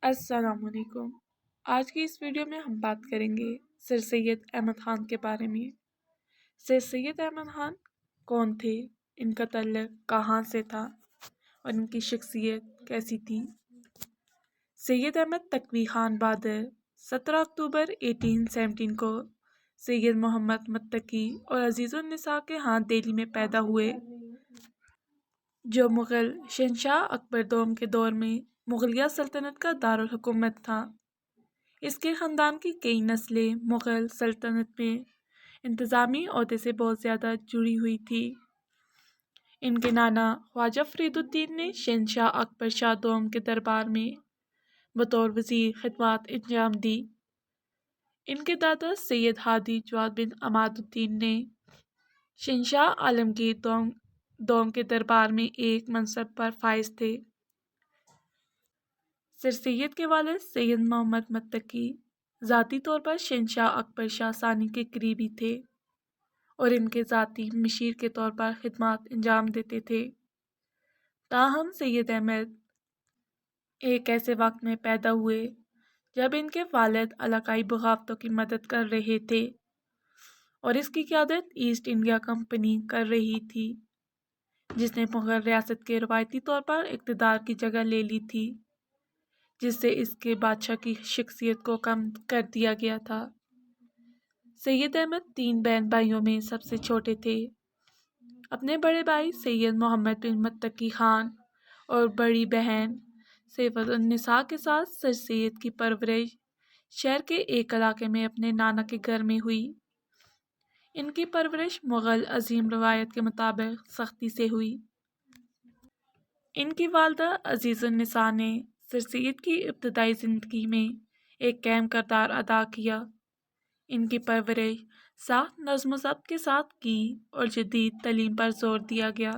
السلام علیکم۔ آج کی اس ویڈیو میں ہم بات کریں گے سر سید احمد خان کے بارے میں۔ سر سید احمد خان کون تھے، ان کا تعلق کہاں سے تھا اور ان کی شخصیت کیسی تھی؟ سید احمد تقوی خان بہادر 17 اکتوبر 1817 کو سید محمد متقی اور عزیز النساء کے ہاں دہلی میں پیدا ہوئے، جو مغل شہنشاہ اکبر دوم کے دور میں مغلیہ سلطنت کا دارالحکومت تھا۔ اس کے خاندان کی کئی نسلیں مغل سلطنت میں انتظامی عہدے سے بہت زیادہ جڑی ہوئی تھی۔ ان کے نانا خواجہ فرید الدین نے شہنشاہ اکبر شاہ دوم کے دربار میں بطور وزیر خدمات انجام دی۔ ان کے دادا سید ہادی جواد بن عماد الدین نے شہنشاہ عالمگیر دوم کے دربار میں ایک منصب پر فائز تھے۔ سر سید کے والد سید محمد متقی ذاتی طور پر شہنشاہ اکبر شاہ ثانی کے قریبی تھے اور ان کے ذاتی مشیر کے طور پر خدمات انجام دیتے تھے۔ تاہم سید احمد ایک ایسے وقت میں پیدا ہوئے جب ان کے والد علاقائی بغاوتوں کی مدد کر رہے تھے اور اس کی قیادت ایسٹ انڈیا کمپنی کر رہی تھی، جس نے مغل ریاست کے روایتی طور پر اقتدار کی جگہ لے لی تھی، جس سے اس کے بادشاہ کی شخصیت کو کم کر دیا گیا تھا۔ سید احمد 3 بہن بھائیوں میں سب سے چھوٹے تھے۔ اپنے بڑے بھائی سید محمد بن متقی خان اور بڑی بہن سیفۃ النساء کے ساتھ سر سید کی پرورش شہر کے ایک علاقے میں اپنے نانا کے گھر میں ہوئی۔ ان کی پرورش مغل عظیم روایت کے مطابق سختی سے ہوئی۔ ان کی والدہ عزیز النساء نے سر سید کی ابتدائی زندگی میں ایک اہم کردار ادا کیا۔ ان کی پرورش سخت نظم و ضبط کے ساتھ کی اور جدید تعلیم پر زور دیا گیا۔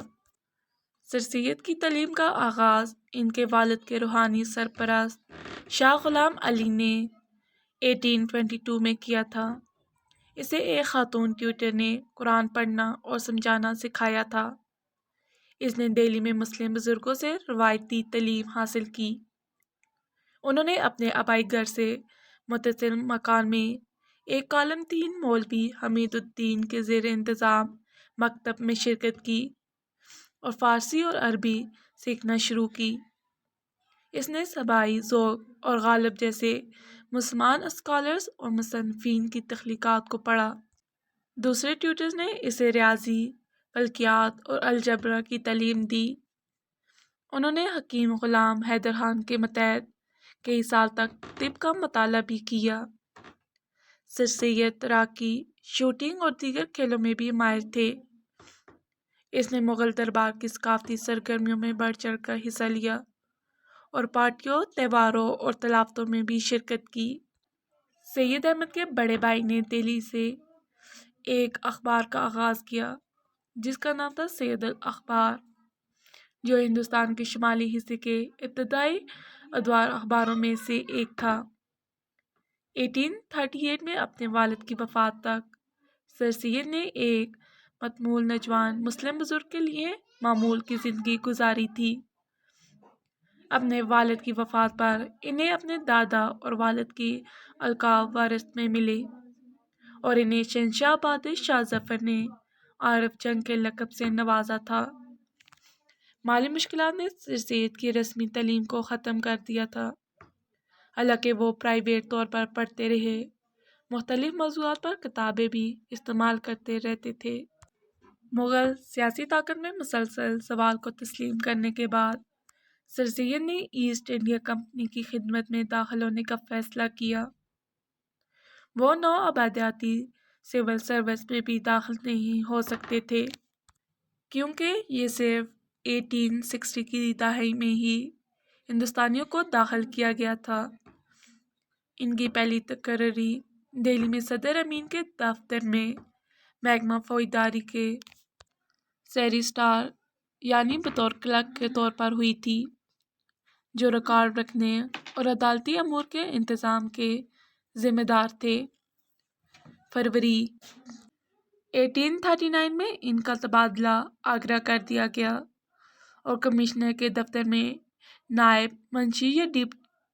سر سید کی تعلیم کا آغاز ان کے والد کے روحانی سرپرست شاہ غلام علی نے 1822 میں کیا تھا۔ اسے ایک خاتون ٹیوٹر نے قرآن پڑھنا اور سمجھانا سکھایا تھا۔ اس نے دہلی میں مسلم بزرگوں سے روایتی تعلیم حاصل کی۔ انہوں نے اپنے آبائی گھر سے متصل مکان میں ایک کالم دین مولوی حمید الدین کے زیر انتظام مکتب میں شرکت کی اور فارسی اور عربی سیکھنا شروع کی۔ اس نے سبائی ذوق اور غالب جیسے مسلمان اسکالرز اور مصنفین کی تخلیقات کو پڑھا۔ دوسرے ٹیوٹرز نے اسے ریاضی، فلکیات اور الجبرا کی تعلیم دی۔ انہوں نے حکیم غلام حیدر خان کے ماتحت کئی سال تک طب کا مطالعہ بھی کیا۔ سر سید تیراکی، شوٹنگ اور دیگر کھیلوں میں بھی ماہر تھے۔ اس نے مغل دربار کی ثقافتی سرگرمیوں میں بڑھ چڑھ کر حصہ لیا اور پارٹیوں، تہواروں اور تلاوتوں میں بھی شرکت کی۔ سید احمد کے بڑے بھائی نے دہلی سے ایک اخبار کا آغاز کیا جس کا نام تھا سید الاخبار، جو ہندوستان کے شمالی حصے کے ابتدائی ادوار اخباروں میں سے ایک تھا۔ 1838 میں اپنے والد کی وفات تک سر سید نے ایک متمول نوجوان مسلم بزرگ کے لیے معمول کی زندگی گزاری تھی۔ اپنے والد کی وفات پر انہیں اپنے دادا اور والد کی القاب وارث میں ملے اور انہیں شہنشاہ بہادر شاہ ظفر نے عارف جنگ کے لقب سے نوازا تھا۔ مالی مشکلات نے سر سید کی رسمی تعلیم کو ختم کر دیا تھا، حالانکہ وہ پرائیویٹ طور پر پڑھتے رہے، مختلف موضوعات پر کتابیں بھی استعمال کرتے رہتے تھے۔ مغل سیاسی طاقت میں مسلسل زوال کو تسلیم کرنے کے بعد سر سید نے ایسٹ انڈیا کمپنی کی خدمت میں داخل ہونے کا فیصلہ کیا۔ وہ نوآبادیاتی سول سروس میں بھی داخل نہیں ہو سکتے تھے کیونکہ یہ صرف 1860 کی دہائی میں ہی ہندوستانیوں کو داخل کیا گیا تھا۔ ان کی پہلی تقرری دہلی میں صدر امین کے دفتر میں محکمہ فوجداری کے سیریسٹار یعنی بطور کلرک کے طور پر ہوئی تھی، جو ریکارڈ رکھنے اور عدالتی امور کے انتظام کے ذمہ دار تھے۔ فروری 1839 میں ان کا تبادلہ آگرہ کر دیا گیا اور کمشنر کے دفتر میں نائب منشی یا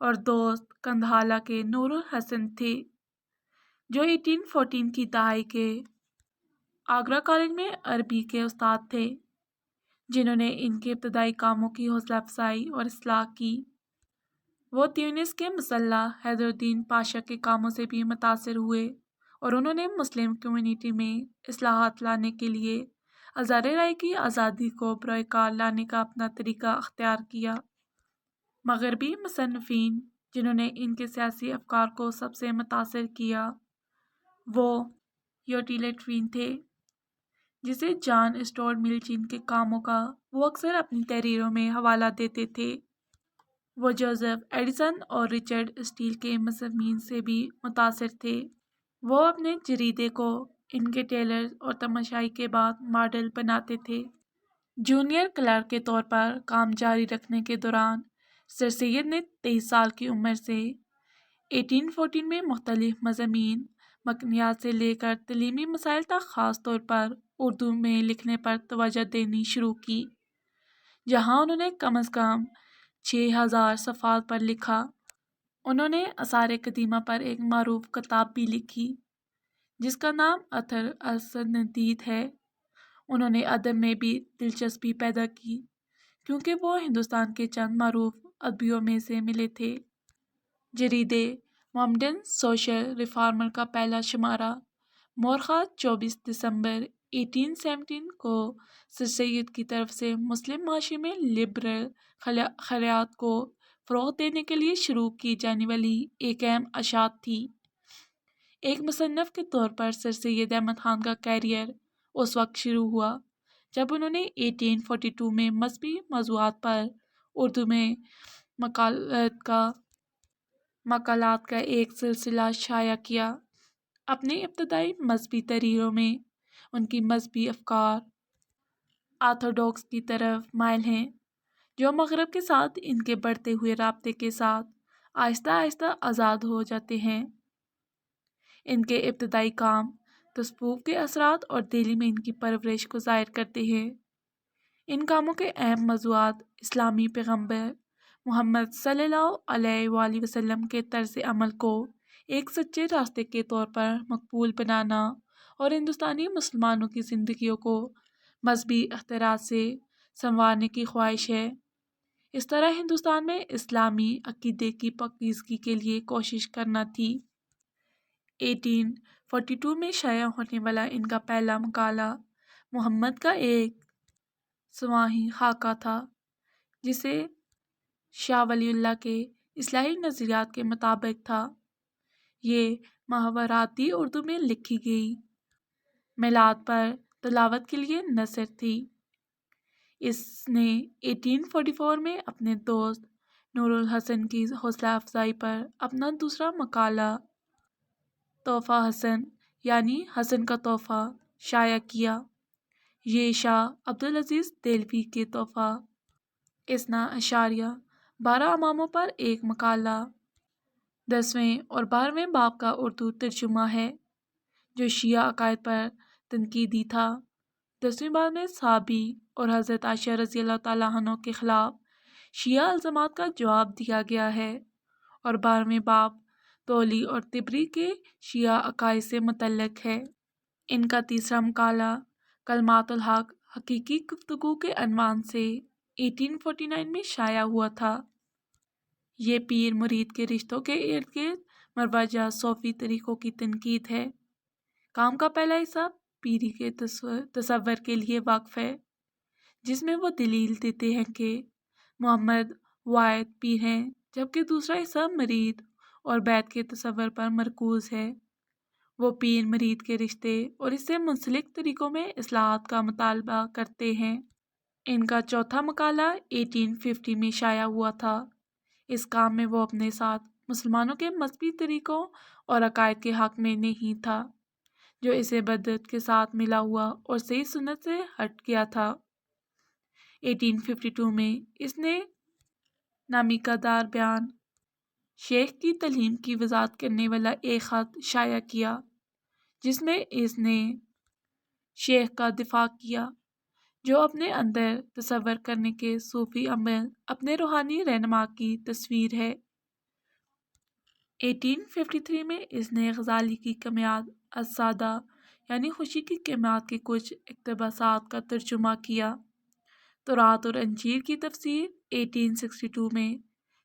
اور دوست کندھالہ کے نور الحسن تھے، جو 1814 کی دہائی کے آگرہ کالج میں عربی کے استاد تھے، جنہوں نے ان کے ابتدائی کاموں کی حوصلہ افزائی اور اصلاح کی۔ وہ تیونس کے مسلح حیدر الدین پاشا کے کاموں سے بھی متاثر ہوئے اور انہوں نے مسلم کمیونٹی میں اصلاحات لانے کے لیے آزار رائے کی آزادی کو بروئے کار لانے کا اپنا طریقہ اختیار کیا۔ مغربی مصنفین جنہوں نے ان کے سیاسی افکار کو سب سے متاثر کیا وہ یوٹیلیٹرین تھے، جسے جان اسٹورٹ مل جن کے کاموں کا وہ اکثر اپنی تحریروں میں حوالہ دیتے تھے۔ وہ جوزف ایڈیسن اور رچرڈ اسٹیل کے مضامین سے بھی متاثر تھے۔ وہ اپنے جریدے کو ان کے ٹیلر اور تماشائی کے بعد ماڈل بناتے تھے۔ جونیئر کلرک کے طور پر کام جاری رکھنے کے دوران سر سید نے 23 سال کی عمر سے 1814 میں مختلف مضامین مکنیات سے لے کر تعلیمی مسائل تک خاص طور پر اردو میں لکھنے پر توجہ دینی شروع کی، جہاں انہوں نے کم از کم 6000 صفحات پر لکھا۔ انہوں نے آثار قدیمہ پر ایک معروف کتاب بھی لکھی جس کا نام اثر السندید ہے۔ انہوں نے ادب میں بھی دلچسپی پیدا کی کیونکہ وہ ہندوستان کے چند معروف ادیبوں میں سے ملے تھے۔ جریدے محمڈن سوشل ریفارمر کا پہلا شمارہ مورخہ 24 دسمبر 1817 کو سر سید کی طرف سے مسلم معاشرے میں لبرل خیالات کو فروغ دینے کے لیے شروع کی جانے والی ایک اہم اشاعت تھی۔ ایک مصنف کے طور پر سر سید احمد خان کا کیریئر اس وقت شروع ہوا جب انہوں نے 1842 میں مذہبی موضوعات پر اردو میں مقالات کا ایک سلسلہ شائع کیا۔ اپنے ابتدائی مذہبی تحریروں میں ان کی مذہبی افکار آرتھوڈوکس کی طرف مائل ہیں، جو مغرب کے ساتھ ان کے بڑھتے ہوئے رابطے کے ساتھ آہستہ آہستہ آزاد ہو جاتے ہیں۔ ان کے ابتدائی کام تصوف کے اثرات اور دہلی میں ان کی پرورش کو ظاہر کرتے ہیں۔ ان کاموں کے اہم موضوعات اسلامی پیغمبر محمد صلی اللہ علیہ وآلہ وسلم کے طرز عمل کو ایک سچے راستے کے طور پر مقبول بنانا اور ہندوستانی مسلمانوں کی زندگیوں کو مذہبی اختیارات سے سنوارنے کی خواہش ہے۔ اس طرح ہندوستان میں اسلامی عقیدے کی پاکیزگی کے لیے کوشش کرنا تھی۔ 1842 میں شائع ہونے والا ان کا پہلا مقالہ محمد کا ایک سماعی خاکہ تھا، جسے شاہ ولی اللہ کے اصلاحی نظریات کے مطابق تھا۔ یہ محاوراتی اردو میں لکھی گئی میلاد پر تلاوت کے لیے نثر تھی۔ اس نے 1844 میں اپنے دوست نور الحسن کی حوصلہ افزائی پر اپنا دوسرا مقالہ تحفہ حسن یعنی حسن کا تحفہ شائع کیا۔ یہ شاہ عبدالعزیز دہلوی کے تحفہ اثنا عشاریہ 12 اماموں پر ایک مقالہ 10ویں اور 12ویں باب کا اردو ترجمہ ہے، جو شیعہ عقائد پر تنقیدی تھا۔ 10ویں باب میں صحابی اور حضرت عائشہ رضی اللہ تعالیٰ عنہ کے خلاف شیعہ الزامات کا جواب دیا گیا ہے، اور 12ویں باب تولی اور طبری کے شیعہ عقائد سے متعلق ہے۔ ان کا تیسرا مقالہ کلمات الحق حقیقی گفتگو کے عنوان سے 1849 میں شائع ہوا تھا۔ یہ پیر مرید کے رشتوں کے ارد گرد مروجہ صوفی طریقوں کی تنقید ہے۔ کام کا پہلا حصہ پیری کے تصور کے لیے وقف ہے، جس میں وہ دلیل دیتے ہیں کہ محمد واحد پیر ہیں، جبکہ دوسرا حصہ مرید اور بیعت کے تصور پر مرکوز ہے۔ وہ پیر مرید کے رشتے اور اس سے منسلک طریقوں میں اصلاحات کا مطالبہ کرتے ہیں۔ ان کا چوتھا مقالہ 1850 میں شائع ہوا تھا۔ اس کام میں وہ اپنے ساتھ مسلمانوں کے مذہبی طریقوں اور عقائد کے حق میں نہیں تھا، جو اسے بدعت کے ساتھ ملا ہوا اور صحیح سنت سے ہٹ گیا تھا۔ 1852 میں اس نے نامیکہ دار بیان شیخ کی تعلیم کی وضاحت کرنے والا ایک خط شائع کیا، جس میں اس نے شیخ کا دفاع کیا، جو اپنے اندر تصور کرنے کے صوفی عمل اپنے روحانی رہنما کی تصویر ہے۔ 1853 میں اس نے غزالی کی کمیات السادہ یعنی خوشی کی کمیات کے کچھ اقتباسات کا ترجمہ کیا۔ تورات اور انجیل کی تفسیر 1862 میں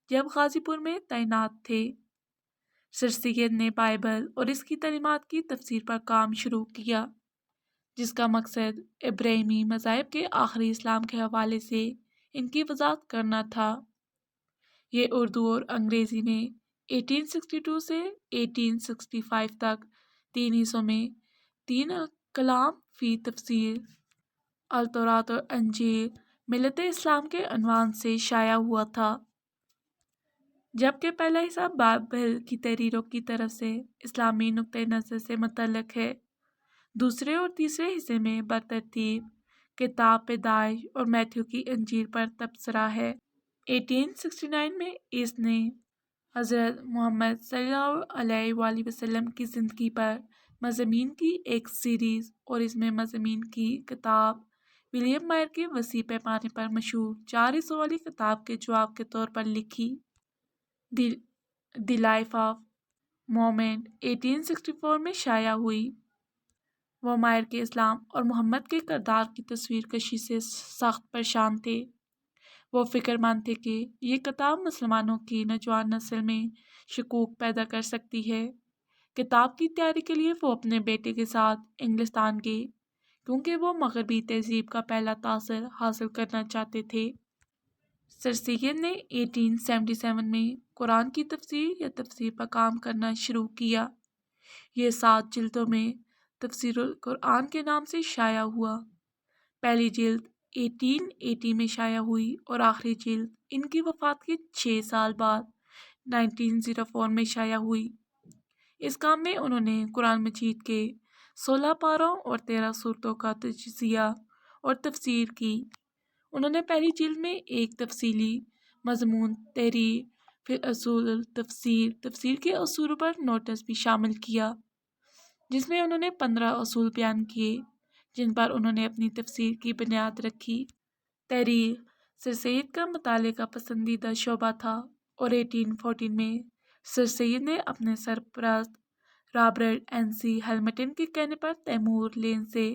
جب غازی پور میں تعینات تھے، سر سید نے بائبل اور اس کی تعلیمات کی تفسیر پر کام شروع کیا، جس کا مقصد ابراہیمی مذاہب کے آخری اسلام کے حوالے سے ان کی وضاحت کرنا تھا۔ یہ اردو اور انگریزی میں 1862 سے 1865 تک 3 حصوں میں 3 کلام فی تفسیر التورات اور انجیل ملت اسلام کے عنوان سے شائع ہوا تھا، جبکہ پہلا حصہ بائبل کی تحریروں کی طرف سے اسلامی نقطۂ نظر سے متعلق ہے۔ دوسرے اور تیسرے حصے میں برترتیب کتاب پیدائش اور میتھیو کی انجیل پر تبصرہ ہے۔ 1869 میں اس نے حضرت محمد صلی اللہ علیہ وآلہ وسلم کی زندگی پر مضامین کی ایک سیریز اور اس میں مضامین کی کتاب ولیم مائر کے وسیع پیمانے پر مشہور 4 حصوں والی کتاب کے جواب کے طور پر لکھی۔ دی لائف آف مومنٹ 1864 میں شائع ہوئی۔ وہ مائر کے اسلام اور محمد کے کردار کی تصویر کشی سے سخت پریشان تھے۔ وہ فکر مند تھے کہ یہ کتاب مسلمانوں کی نوجوان نسل میں شکوک پیدا کر سکتی ہے۔ کتاب کی تیاری کے لیے وہ اپنے بیٹے کے ساتھ انگلستان گئے، کیونکہ وہ مغربی تہذیب کا پہلا تاثر حاصل کرنا چاہتے تھے۔ سر سید نے 1877 میں قرآن کی تفسیر یا تفسیر پر کام کرنا شروع کیا۔ یہ 7 جلدوں میں تفسیر القرآن کے نام سے شائع ہوا۔ پہلی جلد 1880 میں شائع ہوئی اور آخری جلد ان کی وفات کے 6 سال بعد 1904 میں شائع ہوئی۔ اس کام میں انہوں نے قرآن مجید کے 16 پاروں اور 13 سورتوں کا تجزیہ اور تفسیر کی۔ انہوں نے پہلی جلد میں ایک تفصیلی مضمون تحریر، پھر اصول التفسیر، تفسیر کے اصولوں پر نوٹس بھی شامل کیا، جس میں انہوں نے 15 اصول بیان کیے جن پر انہوں نے اپنی تفسیر کی بنیاد رکھی۔ تحریر سر سید کا مطالعے کا پسندیدہ شعبہ تھا اور 1814 میں سر سید نے اپنے سرپرست رابرٹ این سی ہیملٹن کے کہنے پر تیمور لین سے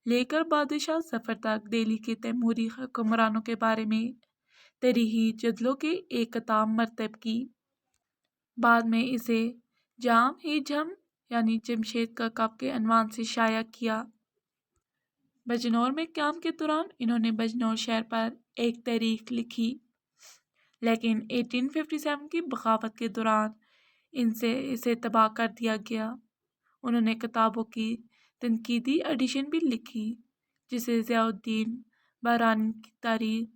لے کر بادشاہ ظفر تک دہلی کے تیموری حکمرانوں کے بارے میں تاریخی جدلوں کی ایک کتاب مرتب کی۔ بعد میں اسے جام جم یعنی جمشید کا کپ کے عنوان سے شائع کیا۔ بجنور میں قیام کے دوران انہوں نے بجنور شہر پر ایک تحریک لکھی، لیکن 1857 کی بغاوت کے دوران اسے تباہ کر دیا گیا۔ انہوں نے کتابوں کی تنقیدی ایڈیشن بھی لکھی، جسے ضیاء الدین بارانی کی تاریخ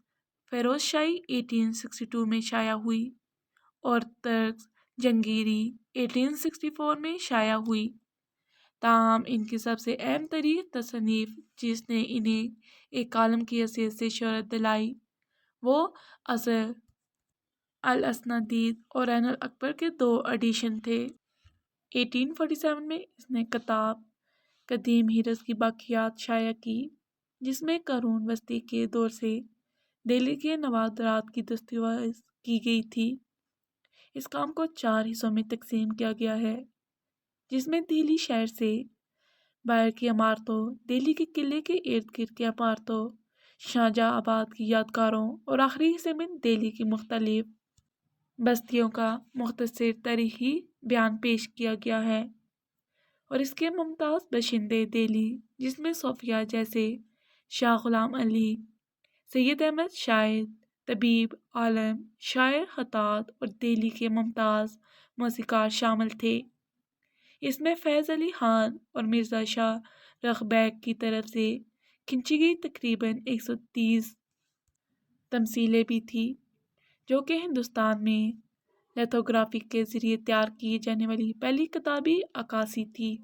فیروز شاہی 1862 میں شائع ہوئی اور ترکس جنگیری 1864 میں شائع ہوئی۔ تاہم ان کی سب سے اہم تاریخ تصنیف جس نے انہیں ایک عالم کی حیثیت سے شہرت دلائی، وہ اثر الاسانید اور عین الاکبر کے 2 ایڈیشن تھے۔ 1847 میں اس نے کتاب قدیم ہیرس کی باقیات شائع کی، جس میں قرون وسطی کے دور سے دہلی کے نوادرات کی دستاویز کی گئی تھی۔ اس کام کو 4 حصوں میں تقسیم کیا گیا ہے، جس میں دہلی شہر سے باہر کی عمارتوں، دہلی کے قلعے کے ارد گرد کی عمارتوں، شاہجہاں آباد کی یادگاروں اور آخری حصے میں دہلی کی مختلف بستیوں کا مختصر تاریخی بیان پیش کیا گیا ہے، اور اس کے ممتاز باشندے دہلی، جس میں صوفیہ جیسے شاہ غلام علی، سید احمد شاہد، طبیب، عالم، شاعر، خطاط اور دہلی کے ممتاز موسیقار شامل تھے۔ اس میں فیض علی خان اور مرزا شاہ رخ بیگ کی طرف سے کھینچی گئی تقریباً 130 تمثیلیں بھی تھیں، جو کہ ہندوستان میں لیتھوگرافی کے ذریعے تیار کی جانے والی پہلی کتابی عکاسی تھی۔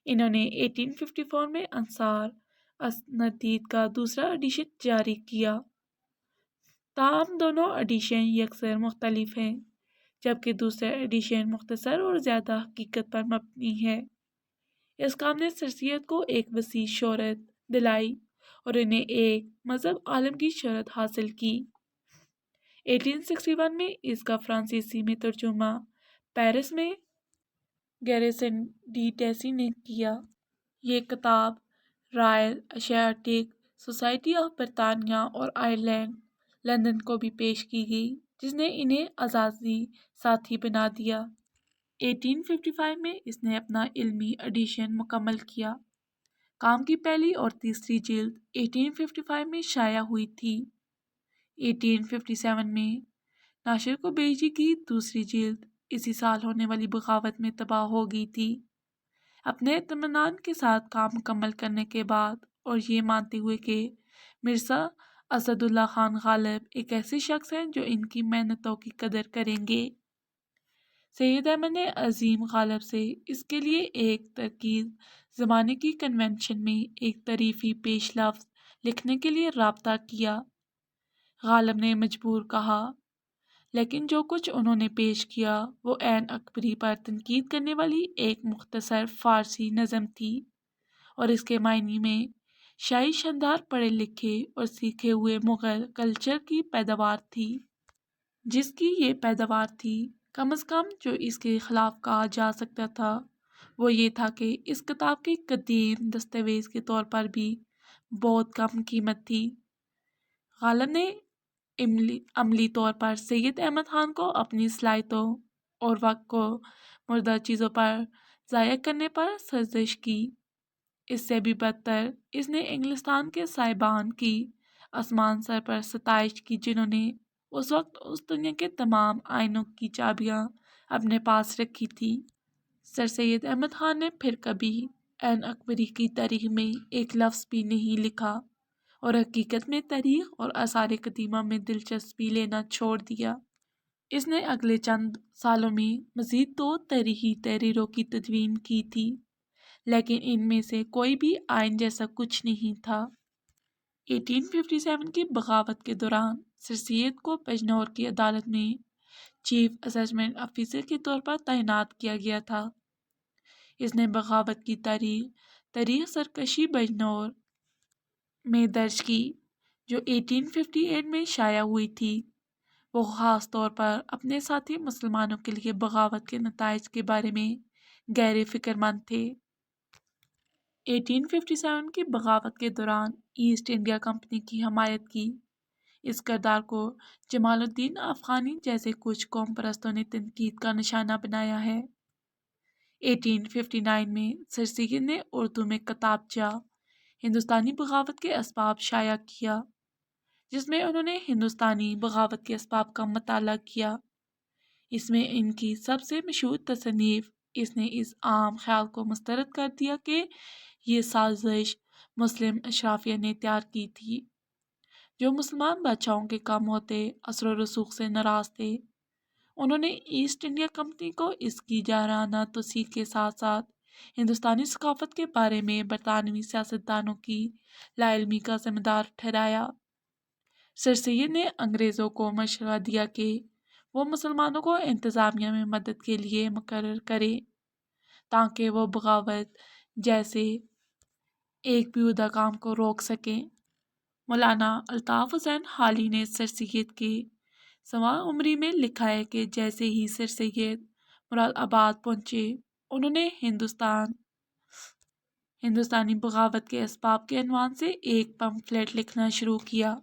انہوں نے 1854 میں انصار الاسانید کا دوسرا ایڈیشن جاری کیا۔ تاہم دونوں ایڈیشن یکسر مختلف ہیں، جبکہ دوسرا ایڈیشن مختصر اور زیادہ حقیقت پر مبنی ہے۔ اس کام نے سر سید کو ایک وسیع شہرت دلائی اور انہیں ایک مذہب عالم کی شہرت حاصل کی۔ 1861 میں اس کا فرانسیسی میں ترجمہ پیرس میں گیریسن ڈی ٹیسی نے کیا۔ یہ کتاب رائل ایشیاٹک سوسائٹی آف برطانیہ اور آئرلینڈ لندن کو بھی پیش کی گئی، جس نے انہیں اعزازی ساتھی بنا دیا۔ 1855 میں اس نے اپنا علمی ایڈیشن مکمل کیا۔ کام کی پہلی اور تیسری جلد 1855 میں شائع ہوئی تھی۔ 1857 میں ناشر کو بھیجی گئی دوسری جلد اسی سال ہونے والی بغاوت میں تباہ ہو گئی تھی۔ اپنے اطمینان کے ساتھ کام مکمل کرنے کے بعد اور یہ مانتے ہوئے کہ مرزا اسد اللہ خان غالب ایک ایسے شخص ہیں جو ان کی محنتوں کی قدر کریں گے، سید احمد نے عظیم غالب سے اس کے لیے ایک ترکیز زمانے کی کنونشن میں ایک تعریفی پیش لفظ لکھنے کے لیے رابطہ کیا۔ غالب نے مجبور کہا، لیکن جو کچھ انہوں نے پیش کیا وہ عین اکبری پر تنقید کرنے والی ایک مختصر فارسی نظم تھی، اور اس کے معنی میں شاہی شاندار پڑھے لکھے اور سیکھے ہوئے مغل کلچر کی پیداوار تھی۔ جس کی یہ پیداوار تھی، کم از کم جو اس کے خلاف کہا جا سکتا تھا وہ یہ تھا کہ اس کتاب کی قدیم دستاویز کے طور پر بھی بہت کم قیمت تھی۔ غالب نے عملی طور پر سید احمد خان کو اپنی صلاحیتوں اور وقت کو مردہ چیزوں پر ضائع کرنے پر سرزنش کی۔ اس سے بھی بدتر اس نے انگلستان کے صاحبان کی آسمان سر پر ستائش کی، جنہوں نے اس وقت اس دنیا کے تمام آئینوں کی چابیاں اپنے پاس رکھی تھی۔ سر سید احمد خان نے پھر کبھی عین اکبری کی تاریخ میں ایک لفظ بھی نہیں لکھا اور حقیقت میں تاریخ اور آثار قدیمہ میں دلچسپی لینا چھوڑ دیا۔ اس نے اگلے چند سالوں میں مزید 2 تاریخی تحریروں کی تدوین کی تھی، لیکن ان میں سے کوئی بھی آئین جیسا کچھ نہیں تھا۔ 1857 کی بغاوت کے دوران سر سید کو بجنور کی عدالت میں چیف اسسمنٹ آفیسر کے طور پر تعینات کیا گیا تھا۔ اس نے بغاوت کی تاریخ سرکشی بجنور میں درج کی، جو 1858 میں شائع ہوئی تھی۔ وہ خاص طور پر اپنے ساتھی مسلمانوں کے لیے بغاوت کے نتائج کے بارے میں گہرے فکر مند تھے۔ 1857 کی بغاوت کے دوران ایسٹ انڈیا کمپنی کی حمایت کی اس کردار کو جمال الدین افغانی جیسے کچھ قوم پرستوں نے تنقید کا نشانہ بنایا ہے۔ 1859 میں سر سید نے اردو میں کتابچہ ہندوستانی بغاوت کے اسباب شائع کیا، جس میں انہوں نے ہندوستانی بغاوت کے اسباب کا مطالعہ کیا۔ اس میں ان کی سب سے مشہور تصنیف اس نے اس عام خیال کو مسترد کر دیا کہ یہ سازش مسلم اشرافیہ نے تیار کی تھی، جو مسلمان بادشاہوں کے کم ہوتے اثر و رسوخ سے ناراض تھے۔ انہوں نے ایسٹ انڈیا کمپنی کو اس کی جارحانہ توسیع کے ساتھ ساتھ ہندوستانی ثقافت کے بارے میں برطانوی سیاستدانوں کی لا علمی کا ذمہ دار ٹھہرایا۔ سر سید نے انگریزوں کو مشورہ دیا کہ وہ مسلمانوں کو انتظامیہ میں مدد کے لیے مقرر کریں تاکہ وہ بغاوت جیسے ایک بیہودہ کام کو روک سکیں۔ مولانا الطاف حسین حالی نے سر سید کے سوانح عمری میں لکھا ہے کہ جیسے ہی سر سید مراد آباد پہنچے، انہوں نے ہندوستانی بغاوت کے اسباب کے عنوان سے ایک پمفلٹ لکھنا شروع کیا،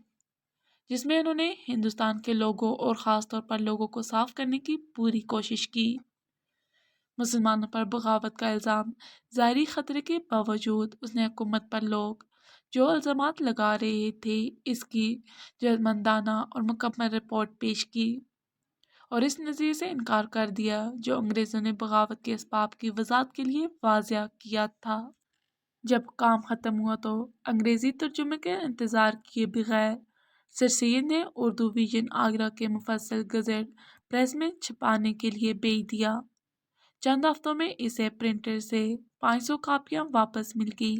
جس میں انہوں نے ہندوستان کے لوگوں اور خاص طور پر لوگوں کو صاف کرنے کی پوری کوشش کی۔ مسلمانوں پر بغاوت کا الزام ظاہری خطرے کے باوجود اس نے حکومت پر لوگ جو الزامات لگا رہے تھے اس کی جرمندانہ اور مکمل رپورٹ پیش کی، اور اس نظریے سے انکار کر دیا جو انگریزوں نے بغاوت کے اسباب کی وضاحت کے لیے واضح کیا تھا۔ جب کام ختم ہوا تو انگریزی ترجمے کے انتظار کیے بغیر سر سید نے اردو ویژن آگرہ کے مفصل گزٹ پریس میں چھپانے کے لیے بھیج دیا۔ چند ہفتوں میں اسے پرنٹر سے 500 کاپیاں واپس مل گئی۔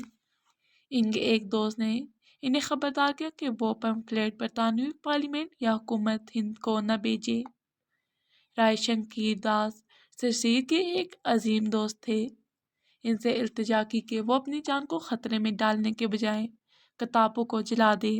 ان کے ایک دوست نے انہیں خبردار کیا کہ وہ پمفلٹ برطانوی پارلیمنٹ یا حکومت ہند کو نہ بھیجے۔ رائے شنکیر داس سر سید کے ایک عظیم دوست تھے۔ ان سے التجا کی کہ وہ اپنی جان کو خطرے میں ڈالنے کے بجائے کتابوں کو جلا دے۔